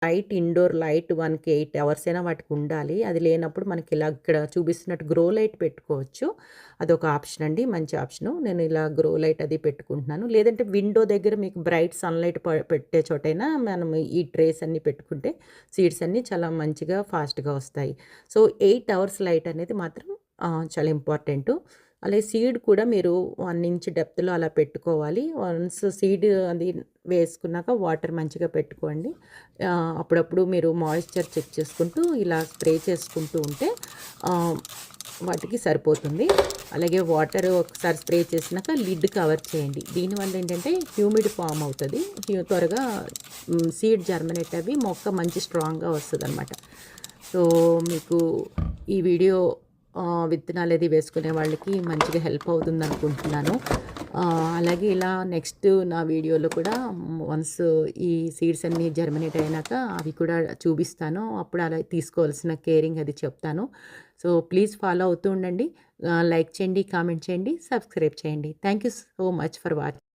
Light indoor light మనకి 8 hours అయినా వాటికి ఉండాలి. అది లేనప్పుడు మనకి ఇలా ఇక్కడ చూపిస్తున్నట్టు గ్రో లైట్ పెట్టుకోవచ్చు. అదొక ఆప్షన్ అండి. మంచి ఆప్షను. నేను ఇలా గ్రో లైట్ అది పెట్టుకుంటున్నాను. లేదంటే విండో దగ్గర మీకు బ్రైట్ సన్‌లైట్ పెట్టే చోటైనా మనం ఈ ట్రేస్ అన్నీ పెట్టుకుంటే సీడ్స్ అన్నీ చాలా మంచిగా ఫాస్ట్‌గా వస్తాయి. సో, 8 అవర్స్ లైట్ అనేది మాత్రం చాలా ఇంపార్టెంటు. అలాగే సీడ్ కూడా మీరు 1 ఇంచ్ డెప్త్‌లో అలా పెట్టుకోవాలి. వన్స్ సీడ్ అది వేసుకున్నాక వాటర్ మంచిగా పెట్టుకోండి. అప్పుడప్పుడు మీరు మాయిశ్చర్ చెక్ చేసుకుంటూ ఇలా స్ప్రే చేసుకుంటూ ఉంటే ఆహ్, వాటికి సరిపోతుంది. అలాగే వాటర్ ఒకసారి స్ప్రే చేసినాక లిడ్ కవర్ చేయండి. దీనివల్ల ఏంటంటే హ్యూమిడ్ ఫార్మ్ అవుతది. త్వరగా సీడ్ జర్మినేట్ అవ్వి మొక్క మంచి స్ట్రాంగ్‌గా వస్తదనమాట. సో, మీకు ఈ వీడియో విత్తనాలది వేసుకునే వాళ్ళకి మంచిగా హెల్ప్ అవుతుందనుకుంటున్నాను. అలాగే ఇలా నెక్స్ట్ నా వీడియోలో కూడా వన్స్ ఈ సీడ్స్ అన్నీ జర్మినేట్ అయినాక అవి కూడా చూపిస్తాను. అప్పుడు అలా తీసుకోవాల్సిన కేరింగ్ అది చెప్తాను. సో, ప్లీజ్ ఫాలో అవుతూ ఉండండి. లైక్ చేయండి, కామెంట్ చేయండి, సబ్స్క్రైబ్ చేయండి. Thank you so much for watching.